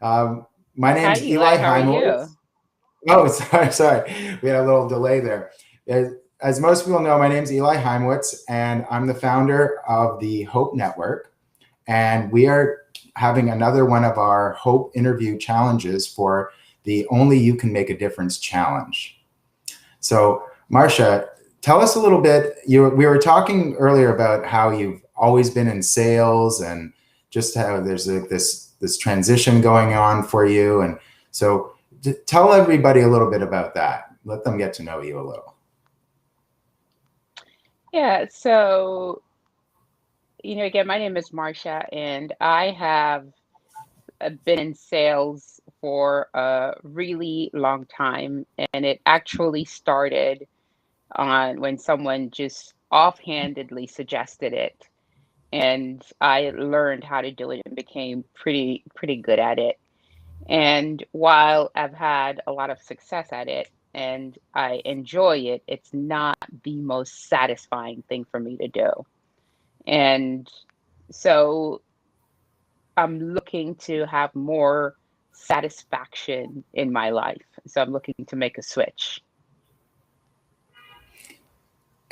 Um, my Hi, name's Eli. Eli How are Heimowitz. you? Oh, sorry. We had a little delay there. As most people know, my name's Eli Heimowitz, and I'm the founder of the Hope Network. And we are having another one of our Hope interview challenges for the Only You Can Make a Difference challenge. So, Marsha, tell us a little bit. We were talking earlier about how you've always been in sales and just how there's this transition going on for you. And so, tell everybody a little bit about that. Let them get to know you a little. Yeah, so, again, my name is Marsha, and I have been in sales for a really long time. And it actually started on when someone just offhandedly suggested it. And I learned how to do it and became pretty good at it. And while I've had a lot of success at it and I enjoy it, it's not the most satisfying thing for me to do. And so I'm looking to have more satisfaction in my life. So I'm looking to make a switch.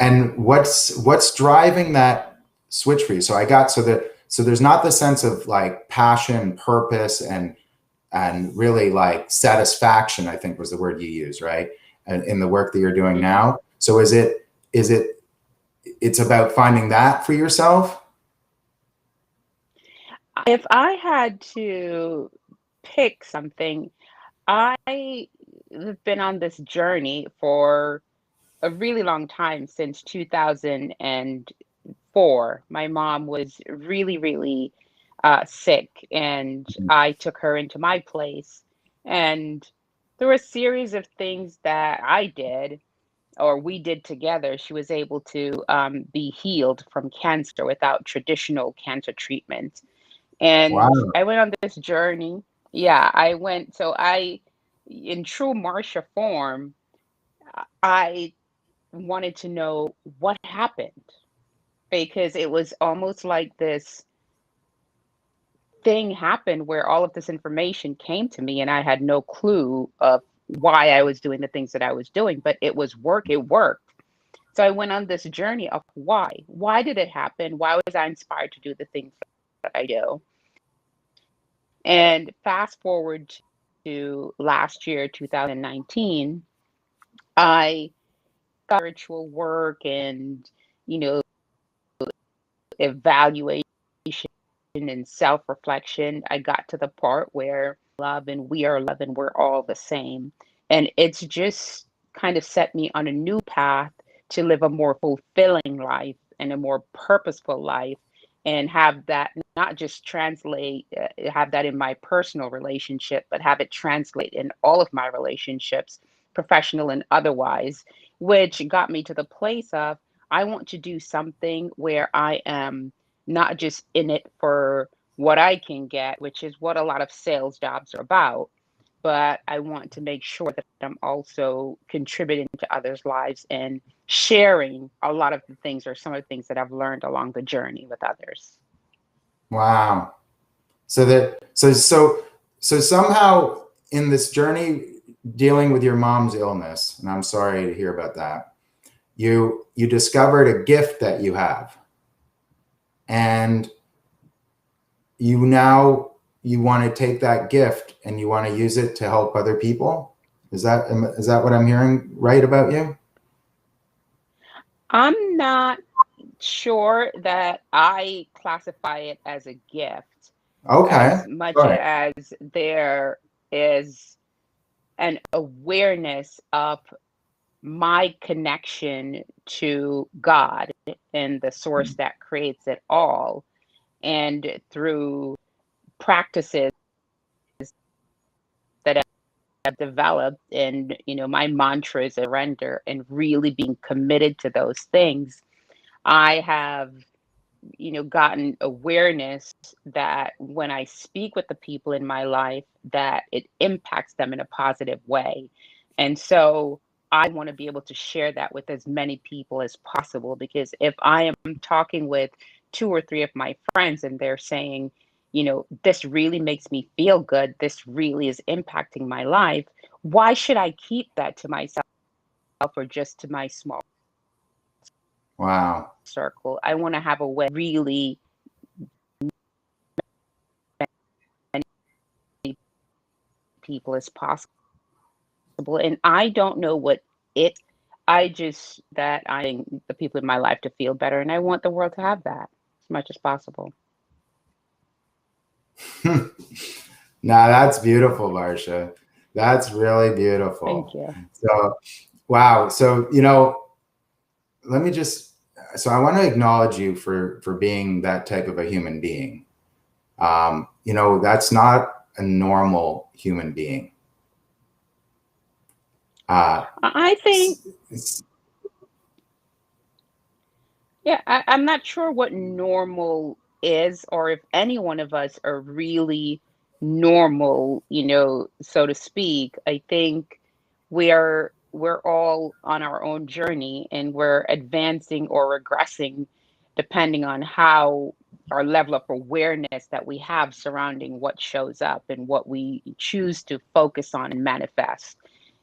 And what's driving that switch for you? So there's not the sense of like passion, purpose, and really like satisfaction, I think was the word you use, right? And in the work that you're doing Mhm. now. So it's about finding that for yourself? If I had to pick something, I have been on this journey for a really long time since 2004. My mom was really sick, and I took her into my place. And there were a series of things that I did or we did together. She was able to be healed from cancer without traditional cancer treatment. And Wow. I went on this journey. Yeah, I went. So in true Marsha form, I wanted to know what happened because it was almost like this thing happened where all of this information came to me and I had no clue of why I was doing the things that I was doing, but it was work, it worked. So I went on this journey of why. Why did it happen? Why was I inspired to do the things that I do? And fast forward to last year, 2019, I spiritual work and, you know, evaluation and self reflection. I got to the part where love and we are love and we're all the same. And it's just kind of set me on a new path to live a more fulfilling life and a more purposeful life and have that not just translate, have that in my personal relationship, but have it translate in all of my relationships, professional and otherwise, which got me to the place of I want to do something where I am not just in it for what I can get, which is what a lot of sales jobs are about, but I want to make sure that I'm also contributing to others' lives and sharing a lot of the things or some of the things that I've learned along the journey with others. Wow. So somehow in this journey dealing with your mom's illness, and I'm sorry to hear about that, you discovered a gift that you have. And you want to take that gift and you want to use it to help other people. Is that what I'm hearing right about you? I'm not sure that I classify it as a gift Okay. as much All right. as there is an awareness of my connection to God and the source that creates it all. And through practices that I've developed and, my mantras of surrender and really being committed to those things, I have, gotten awareness that when I speak with the people in my life, that it impacts them in a positive way. And so I want to be able to share that with as many people as possible because if I am talking with two or three of my friends and they're saying, this really makes me feel good. This really is impacting my life. Why should I keep that to myself or just to my small Wow. circle? I want to have a way really many people as possible. And I don't know what it, I just, that I the people in my life to feel better. And I want the world to have that as much as possible. Now that's beautiful, Marsha. That's really Thank beautiful. you. So, wow. So, let me just, so I want to acknowledge you for being that type of a human being. That's not a normal human being. I think, It's, yeah, I'm not sure what normal is or if any one of us are really normal, so to speak. I think we're all on our own journey and we're advancing or regressing depending on how our level of awareness that we have surrounding what shows up and what we choose to focus on and manifest.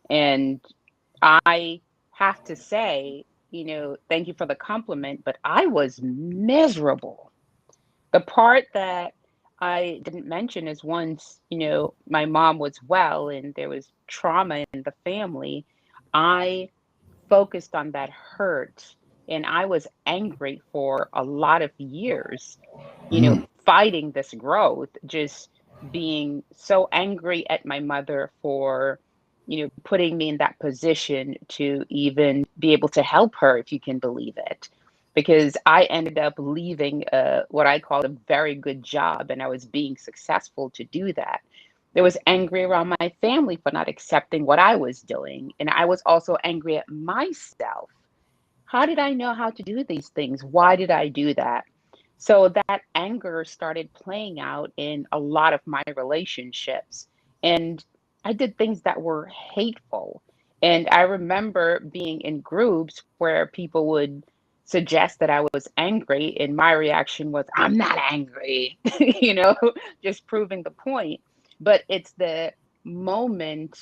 And I have to say, thank you for the compliment, but I was miserable. The part that I didn't mention is once, my mom was well and there was trauma in the family, I focused on that hurt and I was angry for a lot of years, mm, fighting this growth, just being so angry at my mother for, putting me in that position to even be able to help her, if you can believe it. Because I ended up leaving what I called a very good job, and I was being successful to do that. There was angry around my family for not accepting what I was doing, and I was also angry at myself. How did I know how to do these things? Why did I do that? So that anger started playing out in a lot of my relationships. And I did things that were hateful. And I remember being in groups where people would suggest that I was angry, and my reaction was, I'm not angry, just proving the point. But it's the moment,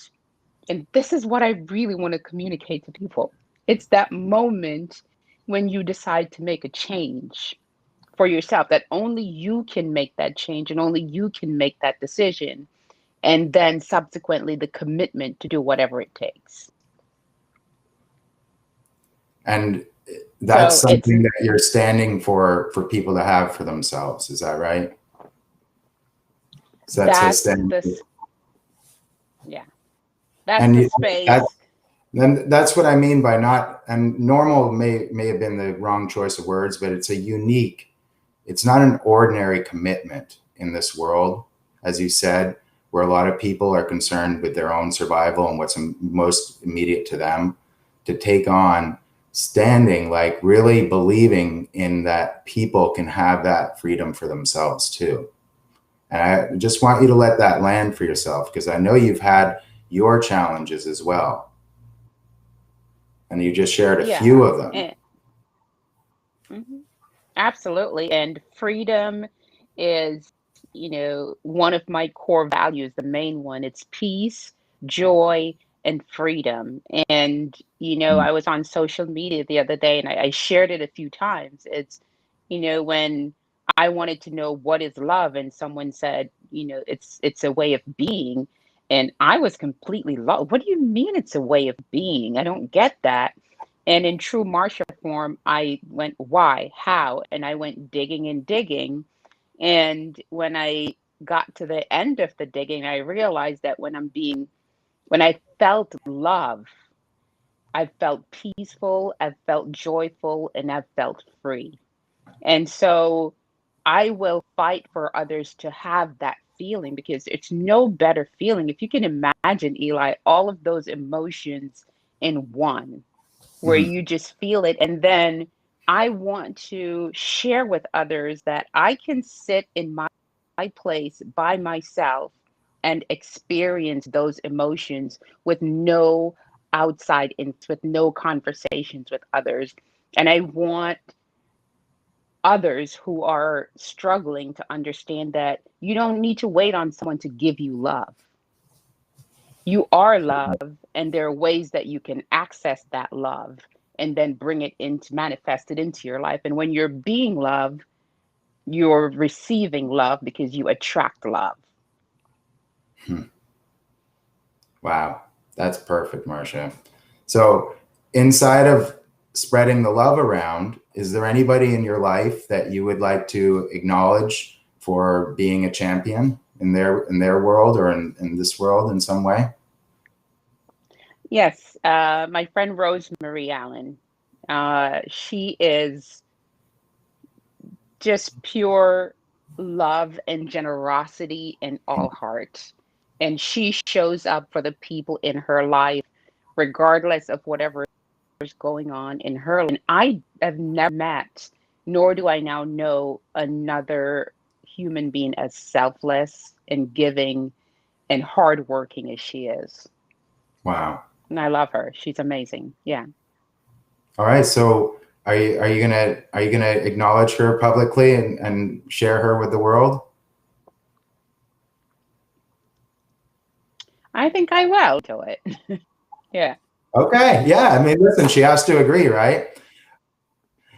and this is what I really want to communicate to people. It's that moment when you decide to make a change for yourself, that only you can make that change and only you can make that decision. And then subsequently, the commitment to do whatever it takes. and that's So it's something that you're standing for people to have for themselves. Is that right? So that's a that's stand. this, yeah, that's And the that, space. then that's what I mean by not, and normal may have been the wrong choice of words, but it's a unique, it's not an ordinary commitment in this world, as you said, where a lot of people are concerned with their own survival and what's most immediate to them, to take on standing, like really believing in that people can have that freedom for themselves too. And I just want you to let that land for yourself, because I know you've had your challenges as well. And you just shared a few Yeah. of them. Mhm. Absolutely. And freedom is, one of my core values, the main one. It's peace, joy, and freedom. And, I was on social media the other day and I shared it a few times. It's, when I wanted to know what is love, and someone said, it's a way of being. And I was completely lost. What do you mean it's a way of being? I don't get that. And in true Marsha form, I went, why, how? And I went digging and digging. And when I got to the end of the digging, I realized that when I felt love, I felt peaceful, I felt joyful, and I felt free. And so I will fight for others to have that feeling, because it's no better feeling. If you can imagine, Eli, all of those emotions in one, where Mhm. you just feel it. And then I want to share with others that I can sit in my place by myself and experience those emotions with no outside in, with no conversations with others. And I want others who are struggling to understand that you don't need to wait on someone to give you love. You are love, and there are ways that you can access that love and then bring it into manifest it into your life. And when you're being loved, you're receiving love because you attract love. Hmm. Wow, that's perfect, Marsha. So, inside of spreading the love around, is there anybody in your life that you would like to acknowledge for being a champion in their world or in this world in some way? Yes, my friend Rosemary Allen. She is just pure love and generosity in all heart. And she shows up for the people in her life, regardless of whatever is going on in her life. And I have never met, nor do I now know another human being as selfless and giving and hardworking as she is. Wow. And I love her. She's amazing. Yeah. All right. So are you gonna acknowledge her publicly and share her with the world? I think I will do it. Yeah. Okay. Yeah. I mean, listen, she has to agree, right?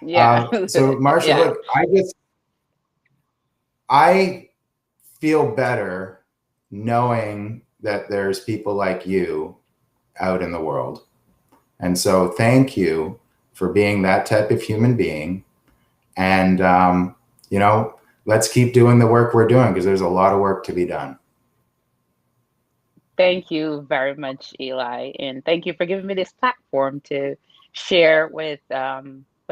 Yeah. So Marsha, Yeah. look, I feel better knowing that there's people like you out in the world. And so thank you for being that type of human being. And, you know, let's keep doing the work we're doing because there's a lot of work to be done. Thank you very much, Eli, and thank you for giving me this platform to share with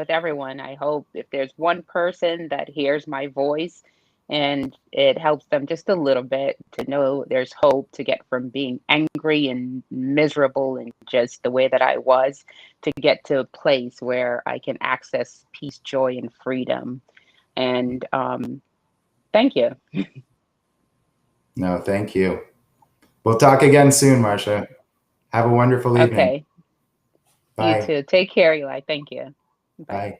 everyone. I hope if there's one person that hears my voice and it helps them just a little bit to know there's hope to get from being angry and miserable and just the way that I was to get to a place where I can access peace, joy, and freedom. And thank you. No, thank you. We'll talk again soon, Marsha. Have a wonderful evening. Okay. You Bye. too. Take care, Eli. Thank you. Bye. Bye.